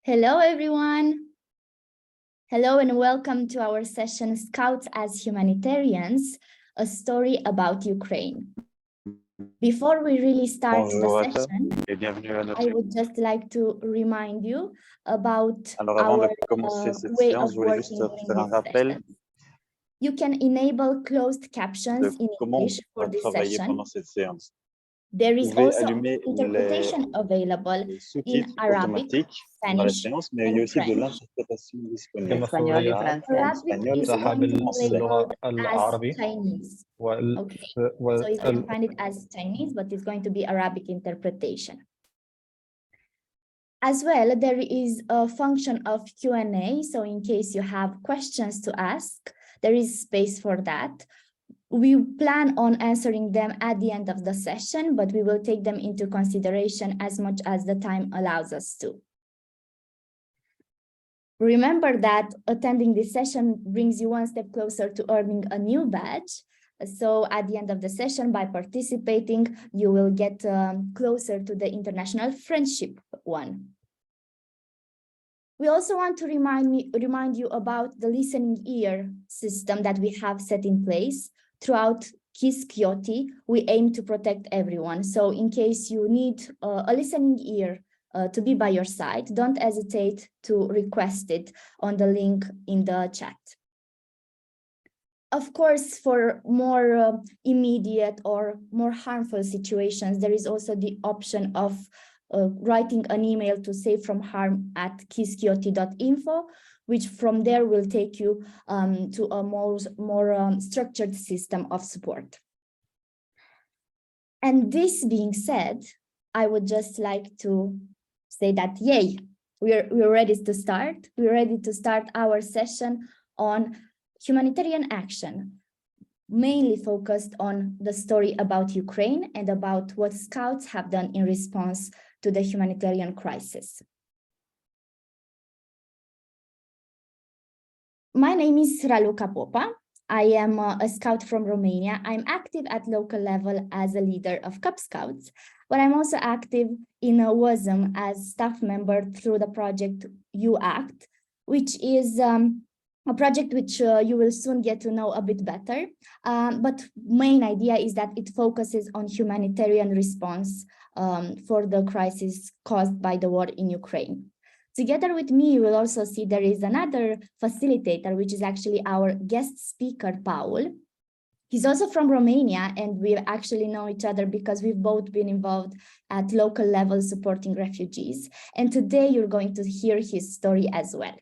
Hello, everyone. Hello and welcome to our session, Scouts as Humanitarians, a story about Ukraine. Before we really start the session, I would just like to remind you about our way of working during this session. You can enable closed captions in English for this session. There is also interpretation available in Arabic, Spanish, and French. Arabic is going to be labeled as Chinese. Okay, so you can find it as Chinese, but it's going to be Arabic interpretation. As well, there is a function of Q&A, so in case you have questions to ask, there is space for that. We plan on answering them at the end of the session, but we will take them into consideration as much as the time allows us to. Remember that attending this session brings you one step closer to earning a new badge. So at the end of the session, by participating, you will get closer to the international friendship one. We also want to remind you about the listening ear system that we have set in place. Throughout KISC JOTI, we aim to protect everyone. So in case you need a listening ear to be by your side, don't hesitate to request it on the link in the chat. Of course, for more immediate or more harmful situations, there is also the option of writing an email to safefromharm@kiscjoti.info, which from there will take you to a more structured system of support. And this being said, I would just like to say that, yay, we're ready to start. We're ready to start our session on humanitarian action, mainly focused on the story about Ukraine and about what Scouts have done in response to the humanitarian crisis. My name is Raluca Popa. I am a Scout from Romania. I'm active at local level as a leader of Cub Scouts, but I'm also active in WASM as staff member through the project UACT, which is a project which you will soon get to know a bit better. But main idea is that it focuses on humanitarian response for the crisis caused by the war in Ukraine. Together with me, you will also see there is another facilitator, which is actually our guest speaker, Paul. He's also from Romania, and we actually know each other because we've both been involved at local level supporting refugees. And today you're going to hear his story as well.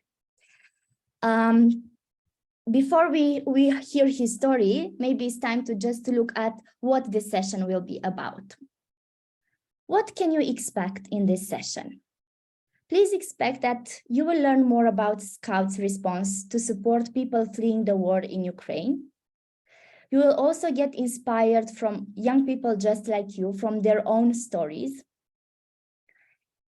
Before we hear his story, maybe it's time to just look at what this session will be about. What can you expect in this session? Please expect that you will learn more about Scouts' response to support people fleeing the war in Ukraine. You will also get inspired from young people just like you, from their own stories.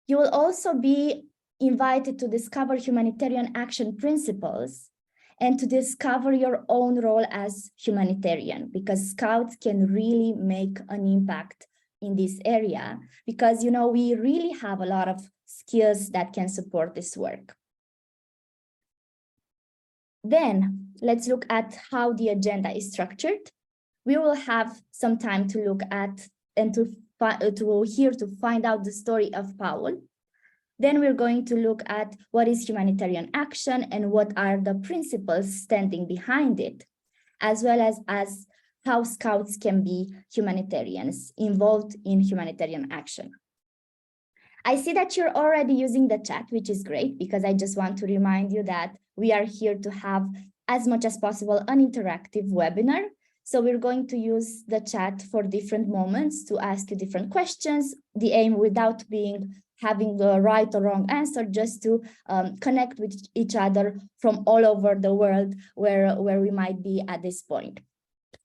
You will also be invited to discover humanitarian action principles and to discover your own role as humanitarian, because Scouts can really make an impact in this area, because, you know, we really have a lot of skills that can support this work. Then let's look at how the agenda is structured. We will have some time to look at and to find out the story of Paul. Then we're going to look at what is humanitarian action and what are the principles standing behind it, as well as how Scouts can be humanitarians involved in humanitarian action. I see that you're already using the chat, which is great, because I just want to remind you that we are here to have, as much as possible, an interactive webinar. So we're going to use the chat for different moments to ask you different questions. The aim, without having the right or wrong answer, just to connect with each other from all over the world where we might be at this point.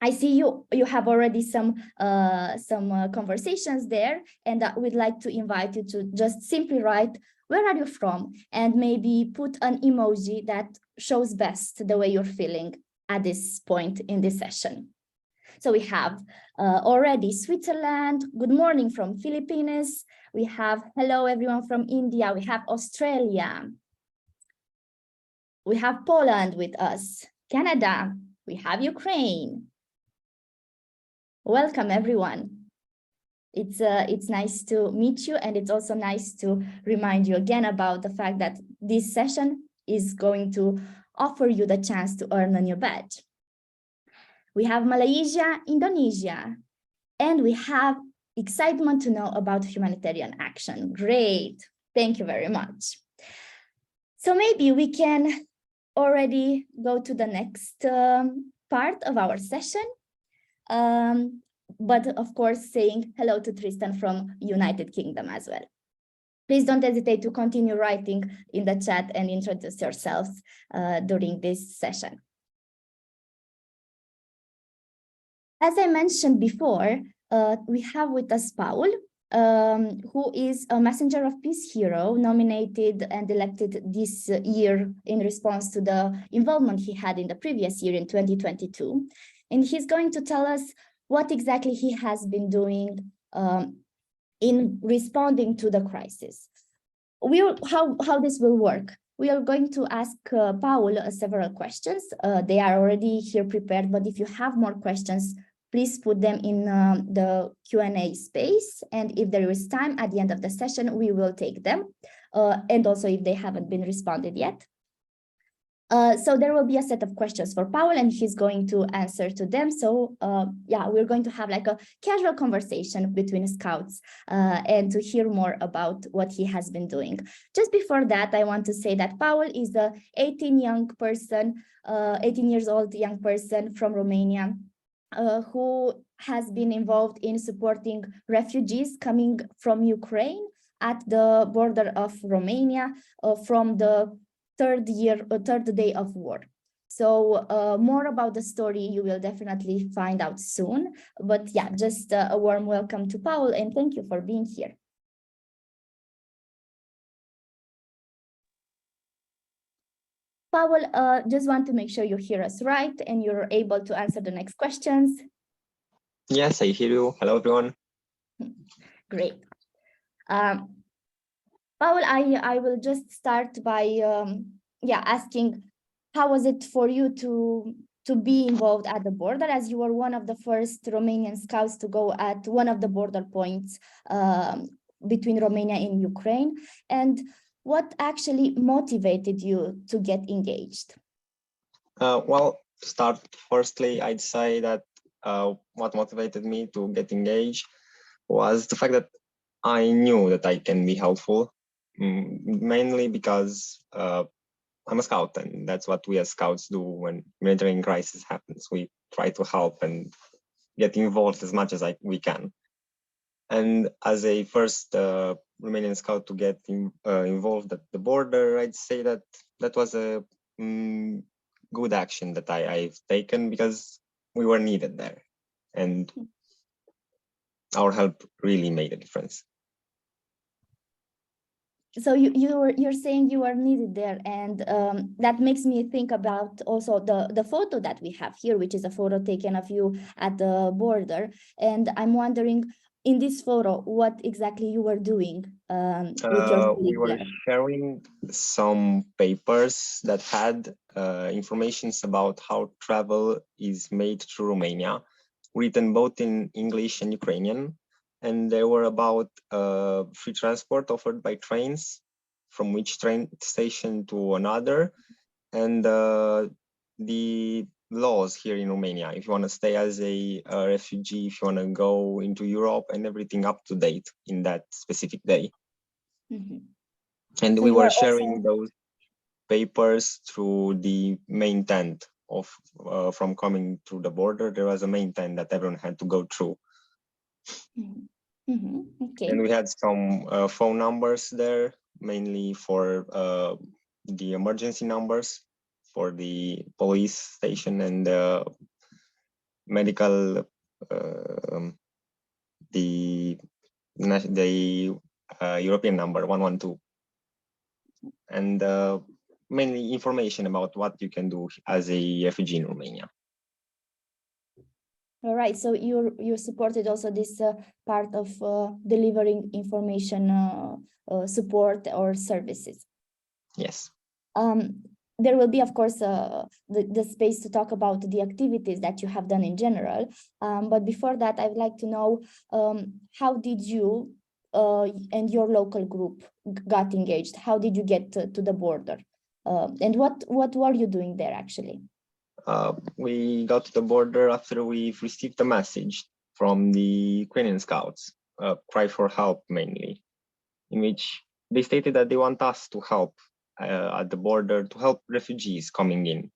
I see you have already some conversations there, and we'd like to invite you to just simply write, where are you from? And maybe put an emoji that shows best the way you're feeling at this point in this session. So we have already Switzerland, good morning from Philippines. We have hello everyone from India. We have Australia. We have Poland with us, Canada. We have Ukraine. Welcome everyone. It's nice to meet you, and it's also nice to remind you again about the fact that this session is going to offer you the chance to earn a new badge. We have Malaysia, Indonesia, and we have excitement to know about humanitarian action. Great, thank you very much. So maybe we can already go to the next part of our session. But of course, saying hello to Tristan from United Kingdom as well. Please don't hesitate to continue writing in the chat and introduce yourselves during this session. As I mentioned before, we have with us Paul, who is a Messenger of Peace hero nominated and elected this year in response to the involvement he had in the previous year in 2022. And he's going to tell us what exactly he has been doing in responding to the crisis. How this will work. We are going to ask Paul several questions. They are already here prepared, but if you have more questions, please put them in the Q&A space. And if there is time at the end of the session, we will take them. And also if they haven't been responded yet. So there will be a set of questions for Paul, and he's going to answer to them. So yeah, we're going to have like a casual conversation between scouts and to hear more about what he has been doing. Just before that, I want to say that Paul is a 18 years old young person from Romania who has been involved in supporting refugees coming from Ukraine at the border of Romania from the third day of war. So more about the story you will definitely find out soon. But yeah, just a warm welcome to Paul, and thank you for being here. Paul, just want to make sure you hear us right and you're able to answer the next questions. Yes, I hear you. Hello, everyone. Great. Paul, I will just start by asking, how was it for you to be involved at the border, as you were one of the first Romanian scouts to go at one of the border points between Romania and Ukraine, and what actually motivated you to get engaged? Well, to start, firstly, I'd say that what motivated me to get engaged was the fact that I knew that I can be helpful, mainly because I'm a scout, and that's what we as scouts do when humanitarian crisis happens. We try to help and get involved as much as we can. And as a first Romanian scout to get involved at the border, I'd say that that was a good action that I've taken, because we were needed there, and our help really made a difference. So you're saying you are needed there, and that makes me think about also the photo that we have here, which is a photo taken of you at the border. And I'm wondering, in this photo, what exactly you were doing with your colleague we were there? sharing some papers that had information about how travel is made to Romania, written both in English and Ukrainian. And they were about free transport offered by trains from which train station to another, and the laws here in Romania, if you want to stay as a refugee, if you want to go into Europe, and everything up to date in that specific day. Mm-hmm. And so we were sharing also those papers through the main tent of from coming through the border. There was a main tent that everyone had to go through. Mm-hmm. Mm-hmm. Okay. And we had some phone numbers there, mainly for the emergency numbers for the police station and the medical, the European number 112, and mainly information about what you can do as a refugee in Romania. All right, so you supported also this part of delivering information support or services. Yes. There will be, of course, the space to talk about the activities that you have done in general. But before that, I would like to know how did you and your local group got engaged? How did you get to the border? And what were you doing there actually? We got to the border after we've received a message from the Ukrainian scouts, cry for help mainly, in which they stated that they want us to help at the border, to help refugees coming in.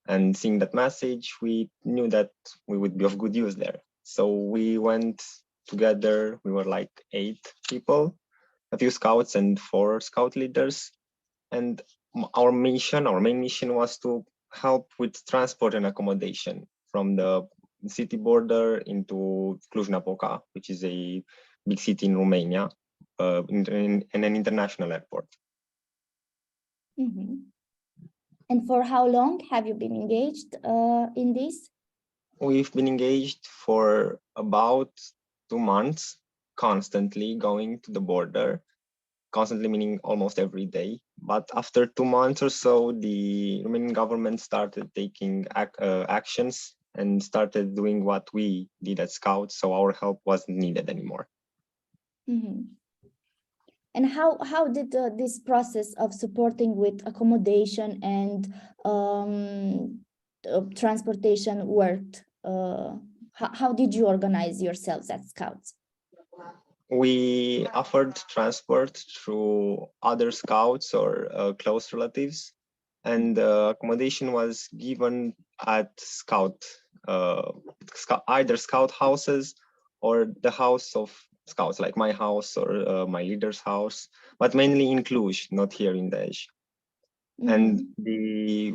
And seeing that message, we knew that we would be of good use there. So we went together, we were like 8 people, a few scouts and 4 scout leaders. And our main mission was to help with transport and accommodation from the city border into Cluj-Napoca, which is a big city in Romania, in an international airport. Mm-hmm. And for how long have you been engaged in this? We've been engaged for about 2 months, constantly going to the border, constantly meaning almost every day. But after 2 months or so, the Romanian government started taking actions and started doing what we did as scouts, so our help wasn't needed anymore. Mm-hmm. And how did this process of supporting with accommodation and transportation worked? How did you organize yourselves as scouts? We offered transport through other scouts or close relatives, and accommodation was given at either scout houses or the house of scouts, like my house or my leader's house, but mainly in Cluj, not here in Dej. Mm-hmm. And we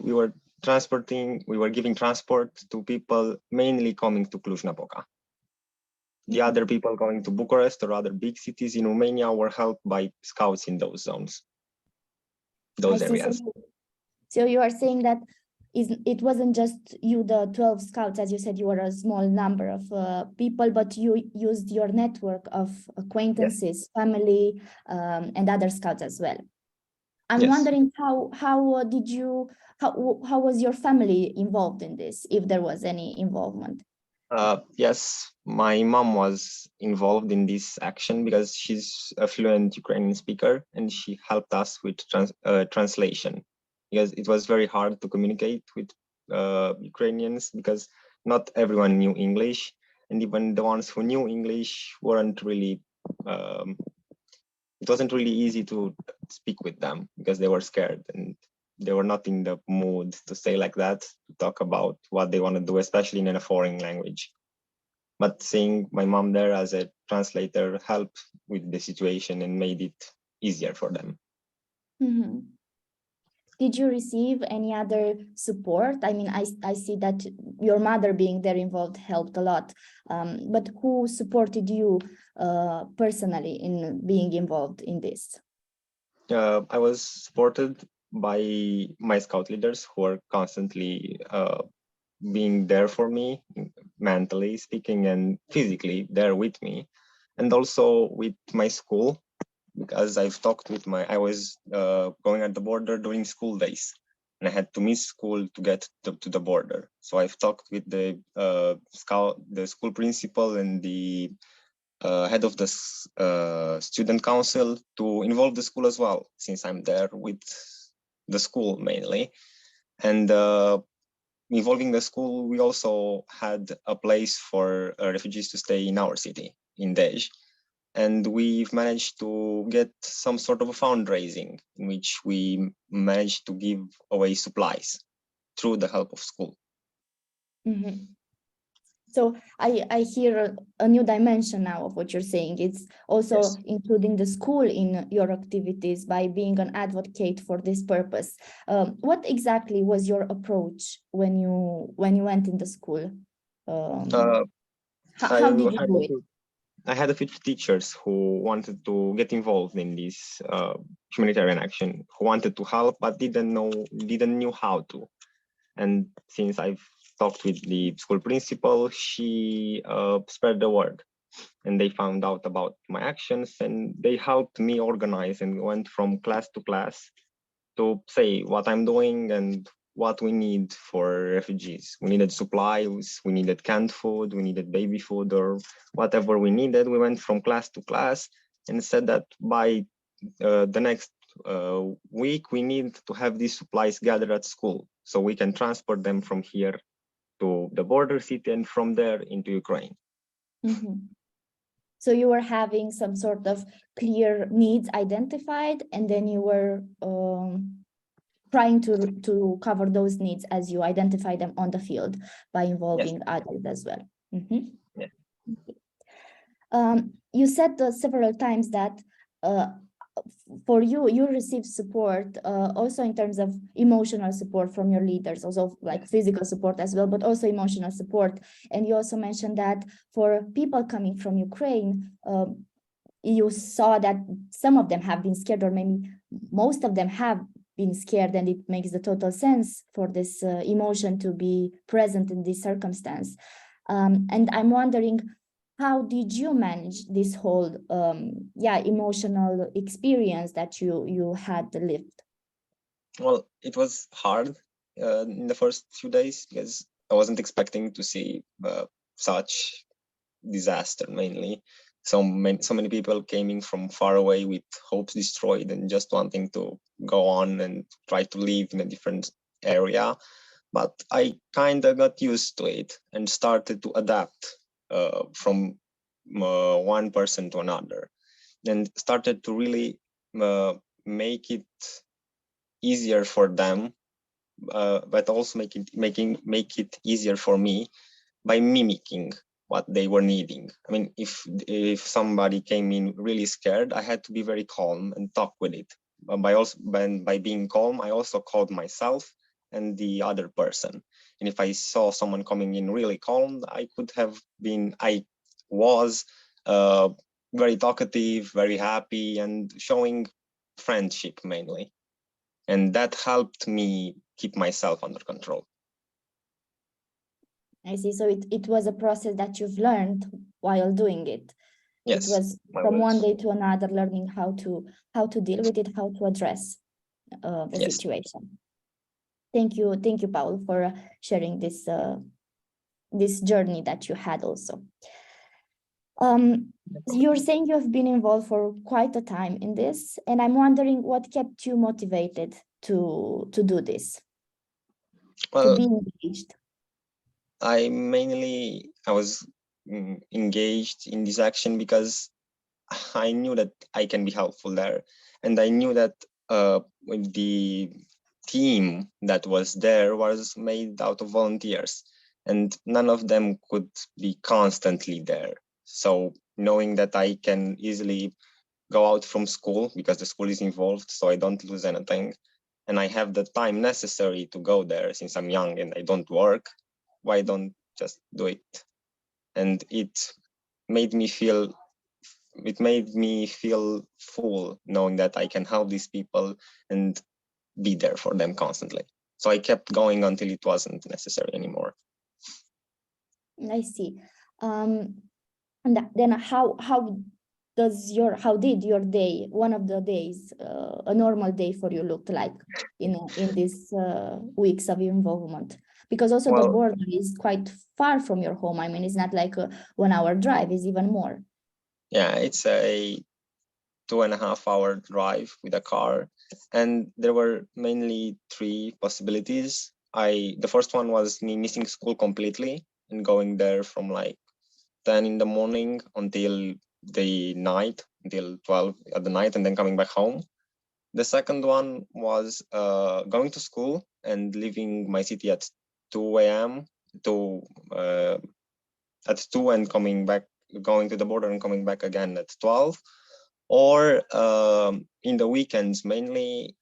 were giving transport to people mainly coming to Cluj-Napoca. The other people going to Bucharest or other big cities in Romania were helped by scouts in those zones, those areas. So you are saying that it wasn't just you, the 12 scouts, as you said, you were a small number of people, but you used your network of acquaintances, yes, family, and other scouts as well. I'm wondering how was your family involved in this, if there was any involvement? Yes, my mom was involved in this action because she's a fluent Ukrainian speaker, and she helped us with translation, because it was very hard to communicate with Ukrainians because not everyone knew English, and even the ones who knew English weren't really, it wasn't really easy to speak with them because they were scared and they were not in the mood to say like that, to talk about what they want to do, especially in a foreign language. But seeing my mom there as a translator helped with the situation and made it easier for them. Mm-hmm. Did you receive any other support? I mean, I see that your mother being there involved helped a lot, but who supported you personally in being involved in this? I was supported by my scout leaders who are constantly being there for me, mentally speaking and physically there with me, and also with my school, because I've talked with I was going at the border during school days, and I had to miss school to get to the border. So I've talked with the school principal and the head of the student council to involve the school as well, since I'm there with the school mainly. And involving the school, we also had a place for refugees to stay in our city, in Dej. And we've managed to get some sort of a fundraising in which we managed to give away supplies through the help of school. Mm-hmm. So I hear a new dimension now of what you're saying. It's also including the school in your activities by being an advocate for this purpose. What exactly was your approach when you went in the school? How did you do it? I had a few teachers who wanted to get involved in this humanitarian action, who wanted to help but didn't knew how to. And since I've talked with the school principal, she spread the word, and they found out about my actions, and they helped me organize and went from class to class to say what I'm doing and what we need for refugees. We needed supplies, we needed canned food, we needed baby food, or whatever we needed. We went from class to class and said that by the next week, we need to have these supplies gathered at school so we can transport them from here to the border city and from there into Ukraine. So you were having some sort of clear needs identified, and then you were trying to cover those needs as you identify them on the field by involving others as well. You said several times that for you, you received support also in terms of emotional support from your leaders, also like physical support as well, but also emotional support. And you also mentioned that for people coming from Ukraine, you saw that some of them have been scared, or maybe most of them have been scared, and it makes the total sense for this emotion to be present in this circumstance. And I'm wondering, how did you manage this whole emotional experience that you had lived? Well, it was hard in the first few days because I wasn't expecting to see such disaster. Mainly, so many people came in from far away with hopes destroyed and just wanting to go on and try to live in a different area. But I kind of got used to it and started to adapt from one person to another, and started to really make it easier for them, but also make it easier for me by mimicking what they were needing. I mean, if somebody came in really scared, I had to be very calm and talk with it. By being calm, I also called myself and the other person. And if I saw someone coming in really calm, I was very talkative, very happy, and showing friendship mainly. And that helped me keep myself under control. I see. So it was a process that you've learned while doing it. Yes, it was from one day to another, learning how to deal with it, how to address the situation. Thank you, Paul, for sharing this this journey that you had also. You're saying you have been involved for quite a time in this, and I'm wondering what kept you motivated to do this, to be engaged. I was engaged in this action because I knew that I can be helpful there, and I knew that with the team that was there was made out of volunteers, and none of them could be constantly there. So knowing that I can easily go out from school because the school is involved, so I don't lose anything, and I have the time necessary to go there since I'm young and I don't work, why don't just do it? And it made me feel full knowing that I can help these people and be there for them constantly. So I kept going until it wasn't necessary anymore. I see. And then how did your day, one of the days, a normal day for you looked like in these weeks of involvement? Because also the border is quite far from your home. I mean, it's not like a 1 hour drive, it's even more. Yeah, it's a 2.5 hour drive with a car. And there were mainly 3 possibilities. The first one was me missing school completely and going there from like 10 in the morning until the night, until 12 at the night, and then coming back home. The second one was going to school and leaving my city at 2 a.m. At 2 and going to the border and coming back again at 12. Or in the weekends, mainly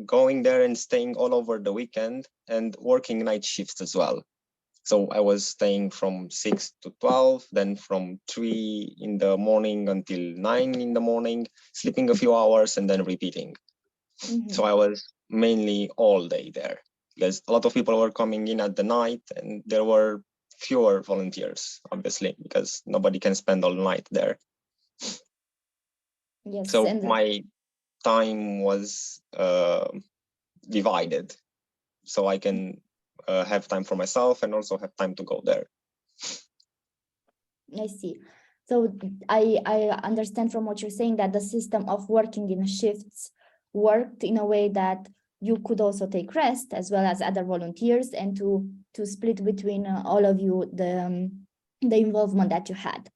going there and staying all over the weekend and working night shifts as well. So I was staying from 6 to 12, then from 3 in the morning until 9 in the morning, sleeping a few hours and then repeating. So I was mainly all day there. because a lot of people were coming in at the night and there were fewer volunteers, obviously, because nobody can spend all night there. Yes, So and my time was divided, so I can have time for myself and also have time to go there. I see. So I understand from what you're saying that the system of working in shifts worked in a way that you could also take rest as well as other volunteers, and to split between all of you the involvement that you had.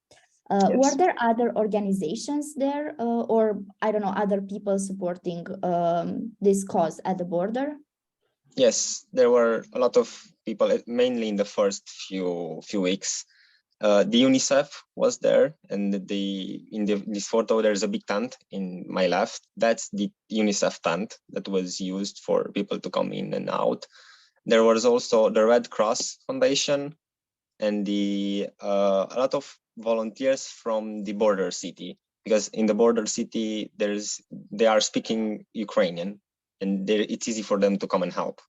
Yes. Were there other organizations there, or I don't know, other people supporting this cause at the border? Yes, there were a lot of people, mainly in the first few weeks. The UNICEF was there, and in this photo there's a big tent in my left. That's the UNICEF tent that was used for people to come in and out. There was also the Red Cross Foundation and a lot of volunteers from the border city, because in the border city they are speaking Ukrainian, and it's easy for them to come and help.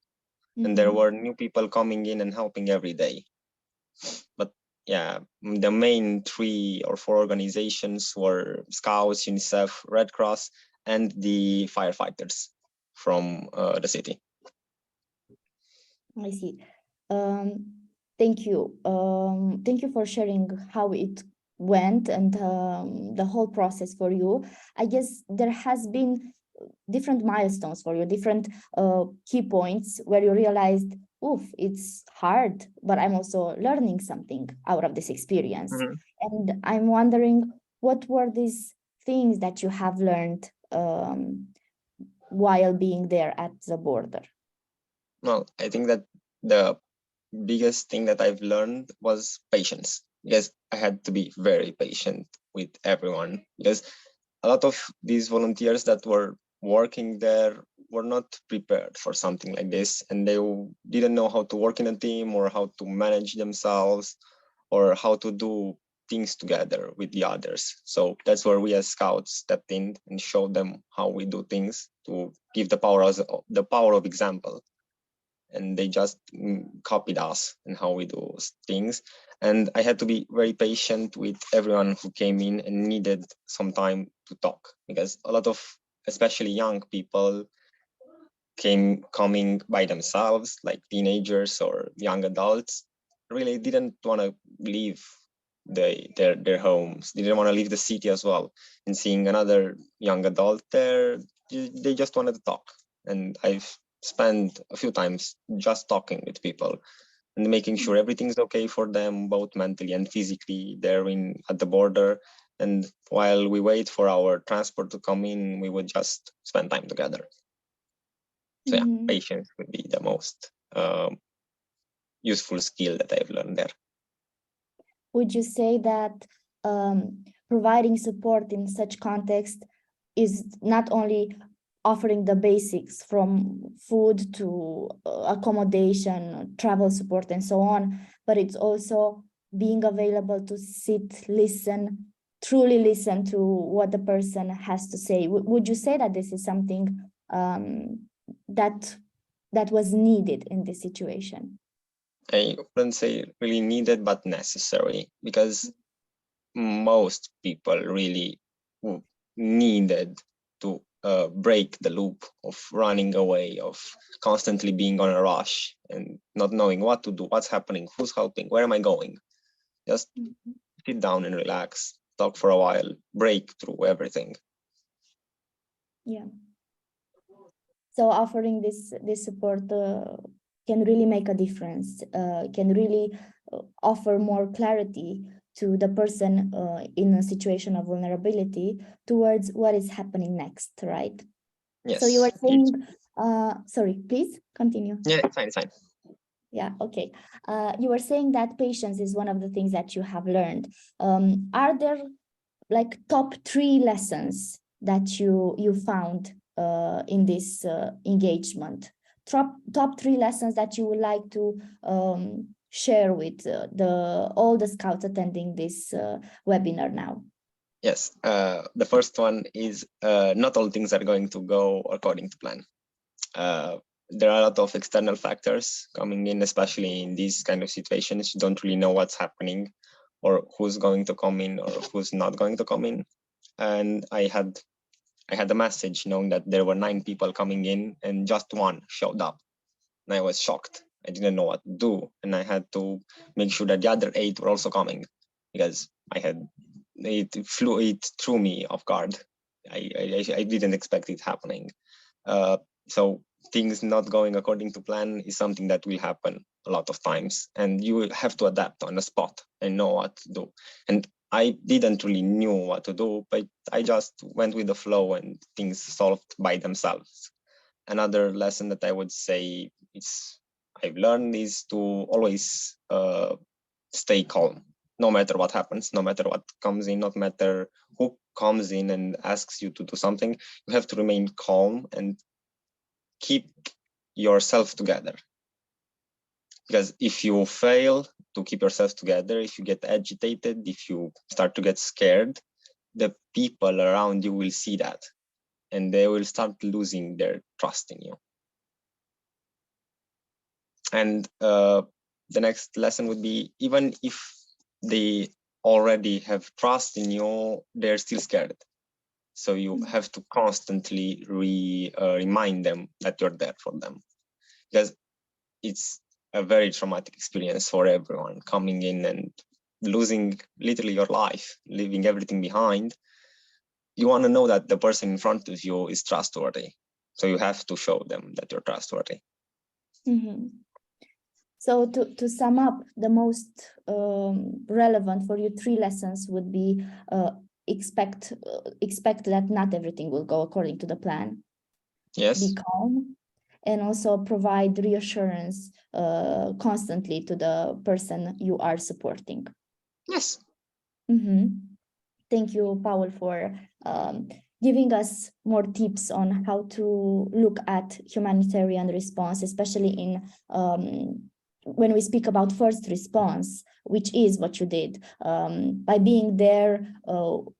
And there were new people coming in and helping every day. But yeah, the main 3 or 4 organizations were Scouts, UNICEF, Red Cross, and the firefighters from the city. I see. Thank you. Thank you for sharing how it went and the whole process for you. I guess there has been different milestones for you, different key points where you realized, oof, it's hard, but I'm also learning something out of this experience. And I'm wondering, what were these things that you have learned while being there at the border? Well, I think that the biggest thing that I've learned was patience. Yes, I had to be very patient with everyone, because a lot of these volunteers that were working there were not prepared for something like this, and they didn't know how to work in a team or how to manage themselves or how to do things together with the others. So that's where we as scouts stepped in and showed them how we do things, to give the power of example. And they just copied us and how we do things. And I had to be very patient with everyone who came in and needed some time to talk, because a lot of, especially young people, coming by themselves, like teenagers or young adults, really didn't want to leave their homes. They didn't want to leave the city as well. And seeing another young adult there, they just wanted to talk. And I've spent a few times just talking with people and making sure everything's okay for them, both mentally and physically, there at the border. And while we wait for our transport to come in, we would just spend time together. So yeah, patience would be the most useful skill that I've learned there. Would you say that providing support in such context is not only offering the basics from food to accommodation, travel support, and so on, but it's also being available to sit, listen, truly listen to what the person has to say? Would you say that this is something that was needed in this situation? I wouldn't say really needed, but necessary, because most people really needed to break the loop of running away, of constantly being on a rush and not knowing what to do, what's happening, who's helping, where am I going? Just sit down and relax, talk for a while, break through everything. Yeah. So offering this support can really make a difference, can really offer more clarity to the person in a situation of vulnerability towards what is happening next, right? Yes. So you were saying, sorry, please continue. Yeah, it's fine. Yeah, okay. You were saying that patience is one of the things that you have learned. Are there like top 3 lessons that you found in this engagement? Top 3 lessons that you would like to share with all the scouts attending this webinar now? Yes, the first one is not all things are going to go according to plan. there are a lot of external factors coming in, especially in these kind of situations. You don't really know what's happening or who's going to come in or who's not going to come in. And I had a message knowing that there were 9 people coming in and just 1 showed up. And I was shocked. I didn't know what to do. And I had to make sure that the other 8 were also coming, because it threw me off guard. I didn't expect it happening. So things not going according to plan is something that will happen a lot of times, and you will have to adapt on the spot and know what to do. And I didn't really knew what to do, but I just went with the flow and things solved by themselves. Another lesson that I would say I've learned is to always stay calm, no matter what happens, no matter what comes in, no matter who comes in and asks you to do something. You have to remain calm and keep yourself together. Because if you fail to keep yourself together, if you get agitated, if you start to get scared, the people around you will see that and they will start losing their trust in you. And the next lesson would be, even if they already have trust in you, they're still scared. So you have to constantly remind them that you're there for them, because it's a very traumatic experience for everyone, coming in and losing literally your life, leaving everything behind. You want to know that the person in front of you is trustworthy. So you have to show them that you're trustworthy. Mm-hmm. So to sum up, the most relevant for you 3 lessons would be expect that not everything will go according to the plan. Yes. Be calm, and also provide reassurance constantly to the person you are supporting. Yes. Mm-hmm. Thank you, Paul, for giving us more tips on how to look at humanitarian response, especially in when we speak about first response, which is what you did, by being there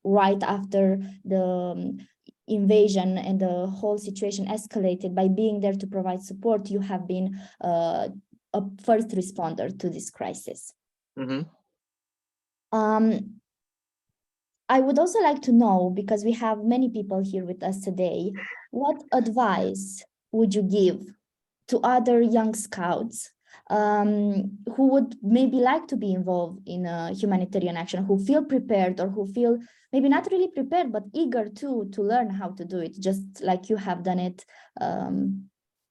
right after the invasion and the whole situation escalated. By being there to provide support, you have been a first responder to this crisis. Mm-hmm. I would also like to know, because we have many people here with us today, what advice would you give to other young scouts who would maybe like to be involved in a humanitarian action, who feel prepared, or who feel maybe not really prepared, but eager to learn how to do it, just like you have done it,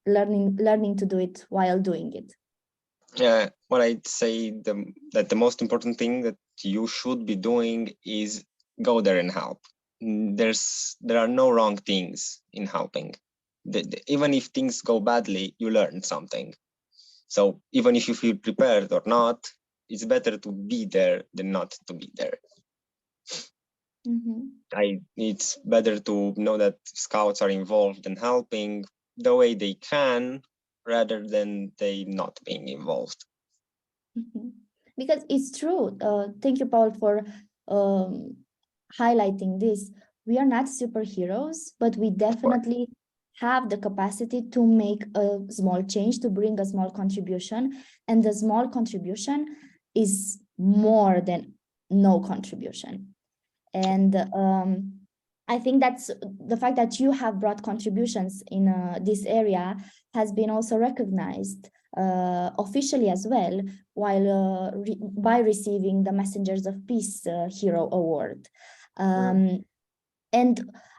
learning to do it while doing it? Yeah, what I'd say that the most important thing that you should be doing is go there and help. There are no wrong things in helping. Even if things go badly, you learn something. So even if you feel prepared or not, it's better to be there than not to be there. Mm-hmm. It's better to know that scouts are involved in helping the way they can, rather than they not being involved. Mm-hmm. Because it's true. Thank you, Paul, for highlighting this. We are not superheroes, but we definitely have the capacity to make a small change, to bring a small contribution. And the small contribution is more than no contribution. And I think that's the fact that you have brought contributions in this area has been also recognized officially as well, while by receiving the Messengers of Peace Hero Award. And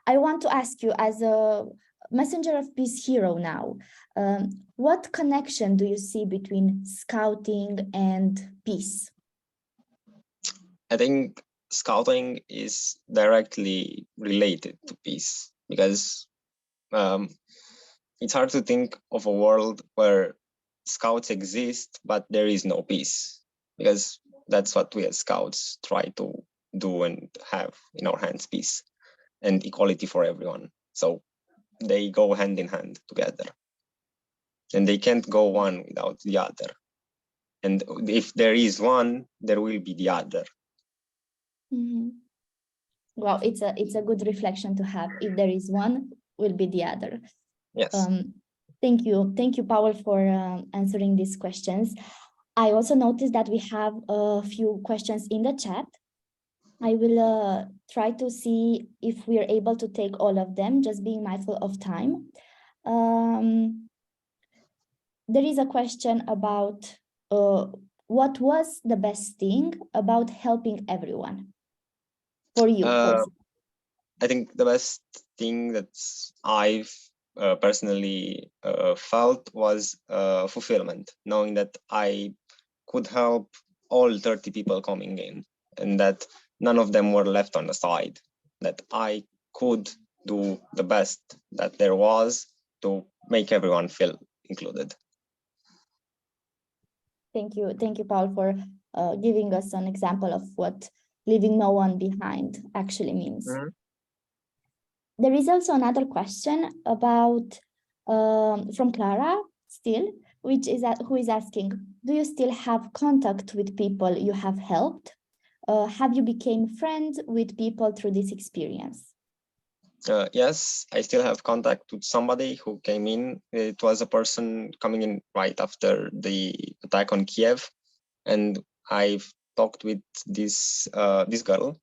I want to ask you, as a Messenger of Peace hero now, what connection do you see between scouting and peace? I think scouting is directly related to peace, because it's hard to think of a world where scouts exist, but there is no peace, because that's what we as scouts try to do and have in our hands: peace and equality for everyone. So they go hand in hand together, and they can't go one without the other. And if there is one, there will be the other. Mm-hmm. Well, it's a good reflection to have. If there is one, will be the other. Yes. Thank you, Paul, for answering these questions. I also noticed that we have a few questions in the chat. I will try to see if we are able to take all of them, just being mindful of time. There is a question about what was the best thing about helping everyone for you? I think the best thing that I've personally felt was fulfillment, knowing that I could help all 30 people coming in and that none of them were left on the side, that I could do the best that there was to make everyone feel included. Thank you, Paul, for giving us an example of what leaving no one behind actually means. Mm-hmm. There is also another question about from Clara still, which is who is asking, do you still have contact with people you have helped? Have you become friends with people through this experience? Yes, I still have contact with somebody who came in. It was a person coming in right after the attack on Kiev, and I've talked with this girl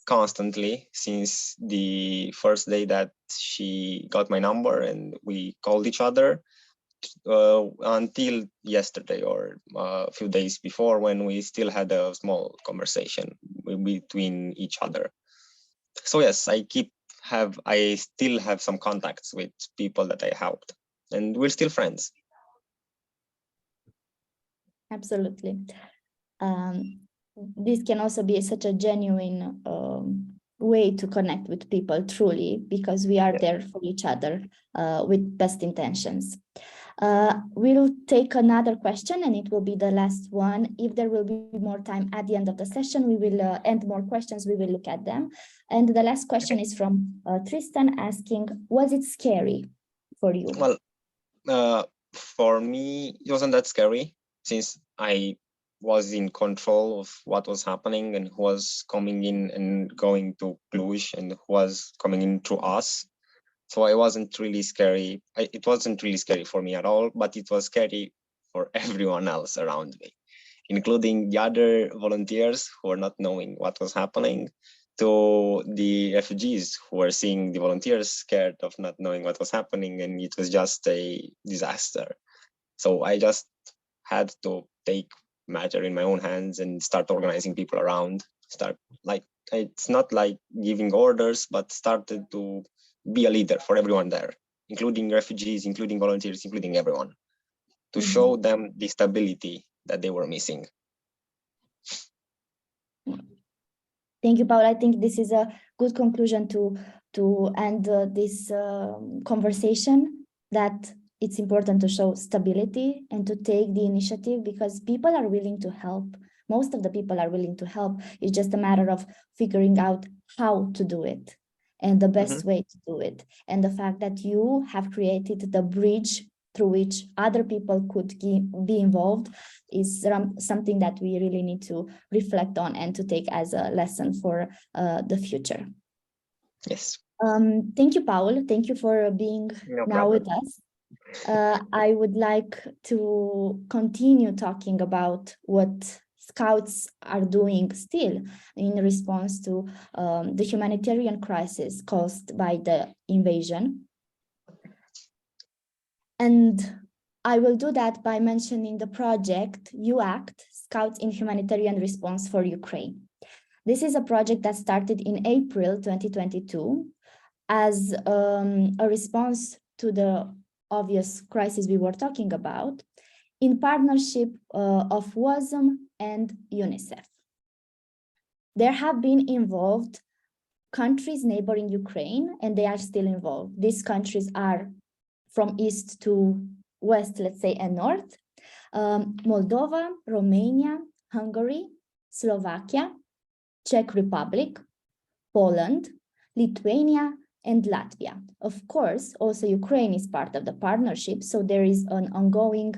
constantly since the first day that she got my number and we called each other until yesterday or a few days before, when we still had a small conversation between each other. So yes, I still have some contacts with people that I helped, and we're still friends. Absolutely. This can also be such a genuine way to connect with people truly, because we are there for each other with best intentions. We'll take another question, and it will be the last one. If there will be more time at the end of the session, we will end more questions, we will look at them. And the last question is from Tristan, asking, was it scary for you? Well, for me, it wasn't that scary, since I was in control of what was happening and who was coming in and going to Cluj and who was coming in through us. So I wasn't really scary. It wasn't really scary for me at all, but it was scary for everyone else around me, including the other volunteers who were not knowing what was happening, to the refugees who were seeing the volunteers scared of not knowing what was happening, and it was just a disaster. So I just had to take matter in my own hands and start organizing people around. It's not like giving orders, but started to be a leader for everyone there, including refugees, including volunteers, including everyone, to show them the stability that they were missing. Thank you, Paul. I think this is a good conclusion to end this conversation, that it's important to show stability and to take the initiative, because people are willing to help. Most of the people are willing to help. It's just a matter of figuring out how to do it and the best way to do it. And the fact that you have created the bridge through which other people could be involved is something that we really need to reflect on and to take as a lesson for the future. Yes. Thank you, Paul. Thank you for being now with us. I would like to continue talking about what Scouts are doing still in response to the humanitarian crisis caused by the invasion. And I will do that by mentioning the project UACT, Scouts in Humanitarian Response for Ukraine. This is a project that started in April 2022 as a response to the obvious crisis we were talking about, in partnership of WASM and UNICEF. There have been involved countries neighboring Ukraine, and they are still involved. These countries are from east to west, let's say, and north: Moldova, Romania, Hungary, Slovakia, Czech Republic, Poland, Lithuania, and Latvia. Of course, also Ukraine is part of the partnership, so there is an ongoing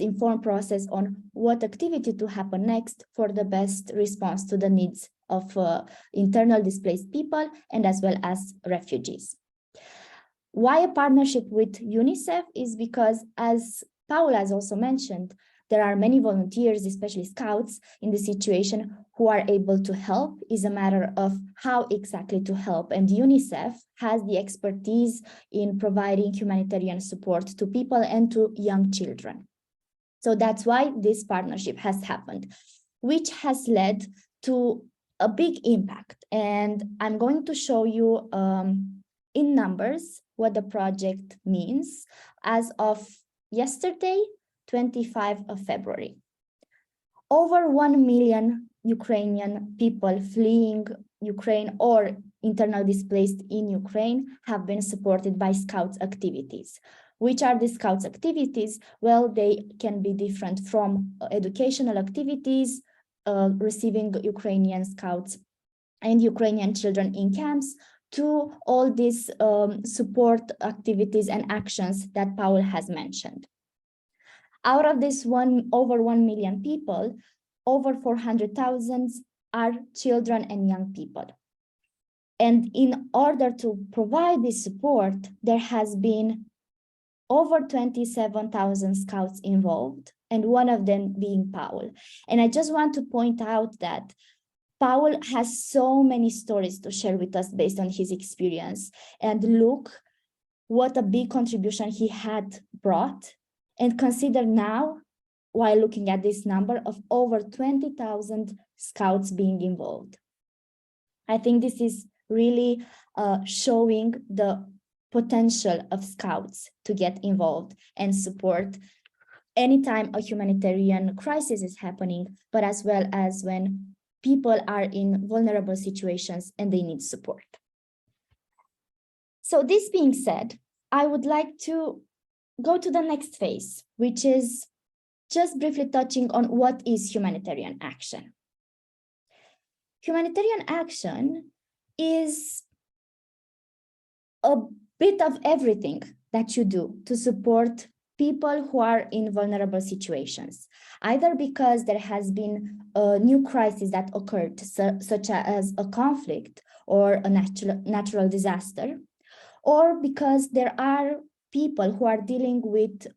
informed process on what activity to happen next for the best response to the needs of internal displaced people and as well as refugees. Why a partnership with UNICEF is because, as Paula has also mentioned, there are many volunteers, especially scouts, in the situation who are able to help. Is a matter of how exactly to help. And UNICEF has the expertise in providing humanitarian support to people and to young children. So that's why this partnership has happened, which has led to a big impact. And I'm going to show you in numbers what the project means as of yesterday, 25 of February. Over 1 million Ukrainian people fleeing Ukraine or internally displaced in Ukraine have been supported by Scouts activities. Which are the Scouts activities? Well, they can be different from educational activities, receiving Ukrainian Scouts and Ukrainian children in camps, to all these support activities and actions that Paul has mentioned. Out of this over 1 million people, over 400,000 are children and young people. And in order to provide this support, there has been over 27,000 scouts involved, and one of them being Paul. And I just want to point out that Paul has so many stories to share with us based on his experience. And look what a big contribution he had brought. And consider now, while looking at this number of over 20,000 scouts being involved. I think this is really showing the potential of scouts to get involved and support anytime a humanitarian crisis is happening, but as well as when people are in vulnerable situations and they need support. So this being said, I would like to go to the next phase, which is just briefly touching on what is humanitarian action. Humanitarian action is a bit of everything that you do to support people who are in vulnerable situations, either because there has been a new crisis that occurred, such as a conflict or a natural disaster, or because there are people who are dealing with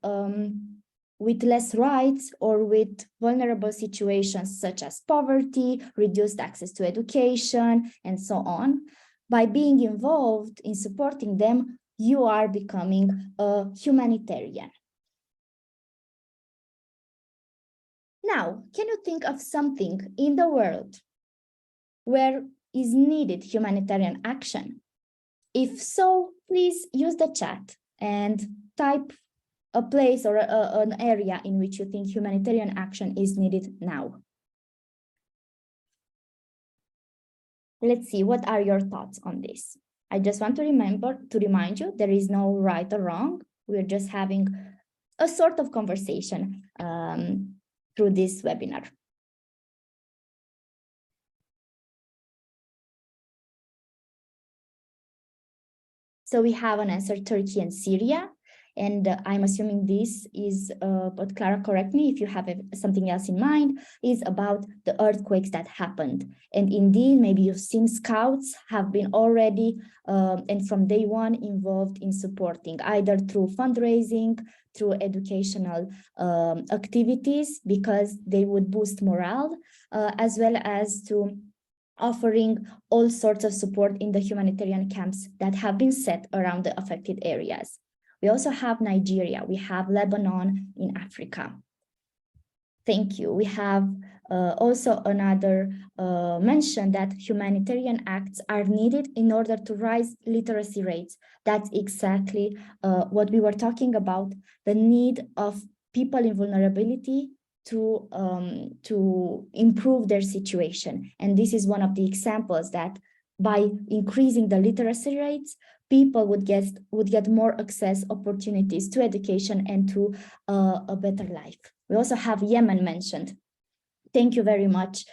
less rights or with vulnerable situations such as poverty, reduced access to education, and so on. By being involved in supporting them, you are becoming a humanitarian. Now, can you think of something in the world where is needed humanitarian action? If so, please use the chat and type a place or an area in which you think humanitarian action is needed now. Let's see, what are your thoughts on this? I just want to remind you, there is no right or wrong. We're just having a sort of conversation through this webinar. So we have an answer, Turkey and Syria. And I'm assuming this is, but Clara, correct me if you have something else in mind, is about the earthquakes that happened. And indeed, maybe you've seen scouts have been already, and from day one, involved in supporting, either through fundraising, through educational activities, because they would boost morale, as well as to offering all sorts of support in the humanitarian camps that have been set around the affected areas. We also have Nigeria, we have Lebanon in Africa. Thank you. We have also another mention that humanitarian acts are needed in order to rise literacy rates. That's exactly what we were talking about, the need of people in vulnerability to improve their situation. And this is one of the examples that by increasing the literacy rates, people would get more access opportunities to education and to a better life. We also have Yemen mentioned. Thank you very much.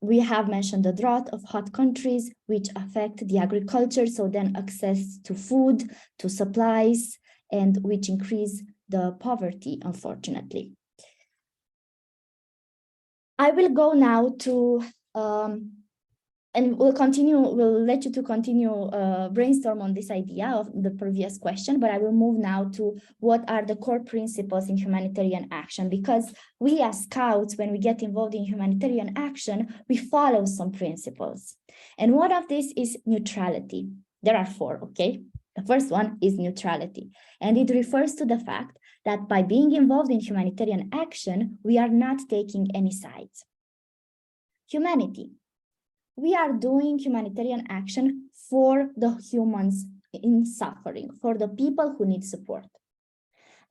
We have mentioned the drought of hot countries, which affect the agriculture, so then access to food, to supplies, and which increase the poverty, unfortunately. I will go now to and we'll let you to continue brainstorm on this idea of the previous question, but I will move now to what are the core principles in humanitarian action, because we as scouts, when we get involved in humanitarian action, we follow some principles. And one of these is neutrality. There are 4, okay? The first one is neutrality, and it refers to the fact that by being involved in humanitarian action, we are not taking any sides. Humanity. We are doing humanitarian action for the humans in suffering, for the people who need support.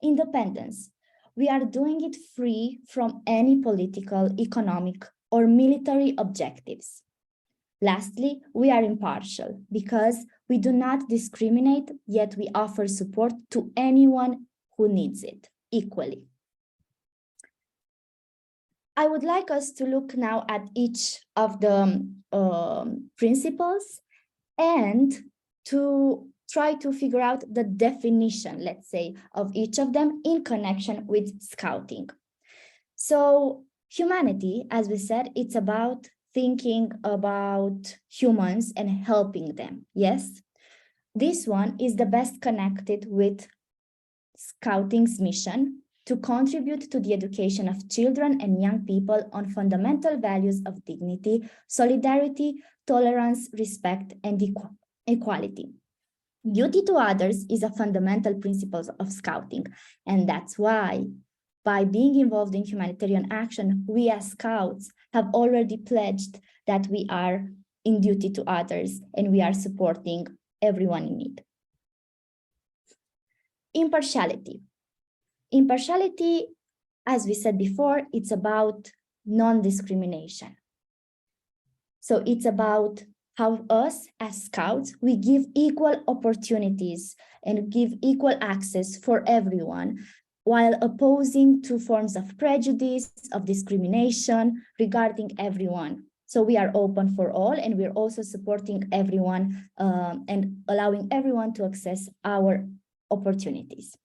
Independence. We are doing it free from any political, economic, or military objectives. Lastly, we are impartial because we do not discriminate, yet we offer support to anyone who needs it equally. I would like us to look now at each of the principles and to try to figure out the definition, let's say, of each of them in connection with scouting. So humanity, as we said, it's about thinking about humans and helping them, yes? This one is the best connected with scouting's mission to contribute to the education of children and young people on fundamental values of dignity, solidarity, tolerance, respect, and equality. Duty to others is a fundamental principle of scouting, and that's why, by being involved in humanitarian action, we as scouts have already pledged that we are in duty to others and we are supporting everyone in need. Impartiality. Impartiality, as we said before, it's about non-discrimination. So it's about how us as scouts, we give equal opportunities and give equal access for everyone, while opposing to forms of prejudice, of discrimination regarding everyone. So we are open for all, and we're also supporting everyone and allowing everyone to access our opportunities.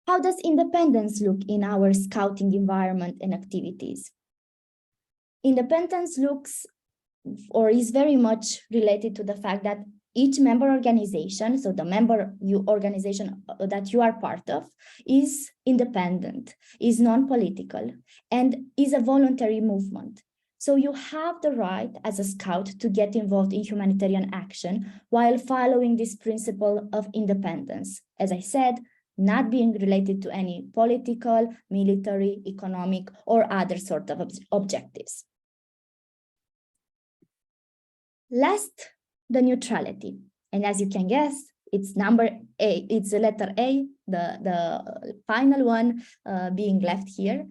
How does independence look in our scouting environment and activities? Independence looks or is very much related to the fact that each member organization, so the member organization that you are part of, is independent, is non-political, and is a voluntary movement. So you have the right as a scout to get involved in humanitarian action while following this principle of independence. As I said, not being related to any political, military, economic, or other sort of objectives. Last, the neutrality. And as you can guess, it's number A, it's the letter A, the final one being left here.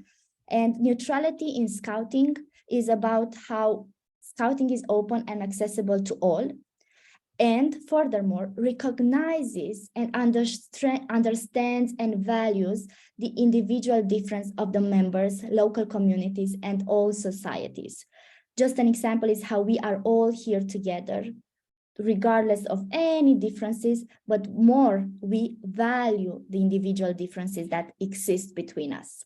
And neutrality in scouting is about how scouting is open and accessible to all. And furthermore, recognizes and understands and values the individual difference of the members, local communities, and all societies. Just an example is how we are all here together, regardless of any differences, but more we value the individual differences that exist between us.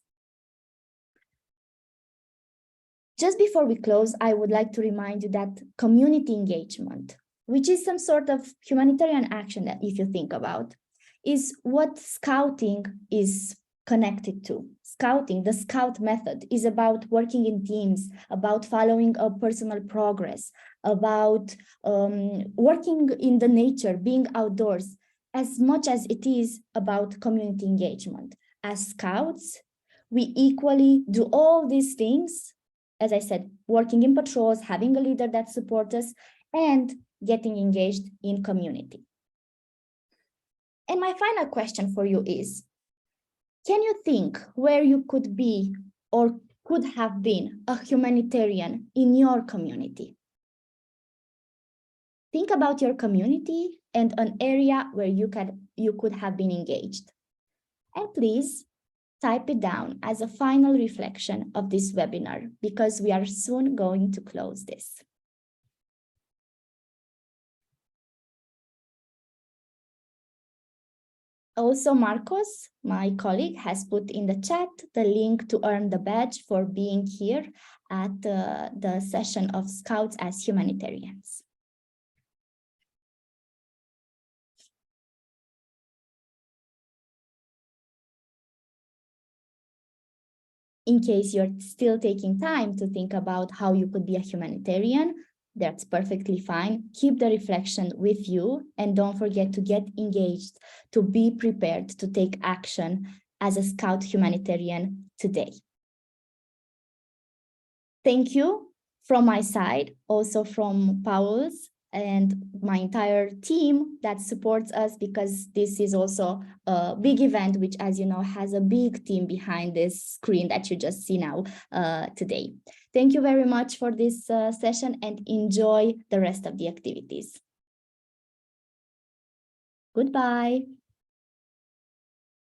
Just before we close, I would like to remind you that community engagement, which is some sort of humanitarian action that, if you think about, is what scouting is connected to. Scouting, the scout method, is about working in teams, about following a personal progress, about working in the nature, being outdoors, as much as it is about community engagement. As scouts, we equally do all these things, as I said, working in patrols, having a leader that supports us, and getting engaged in community. And my final question for you is, can you think where you could be or could have been a humanitarian in your community? Think about your community and an area where you could have been engaged. And please type it down as a final reflection of this webinar, because we are soon going to close this. Also, Marcos, my colleague, has put in the chat the link to earn the badge for being here at the session of Scouts as Humanitarians. In case you're still taking time to think about how you could be a humanitarian, that's perfectly fine. Keep the reflection with you and don't forget to get engaged, to be prepared to take action as a Scout humanitarian today. Thank you from my side, also from Paul's and my entire team that supports us, because this is also a big event, which, as you know, has a big team behind this screen that you just see now today. Thank you very much for this session and enjoy the rest of the activities. Goodbye.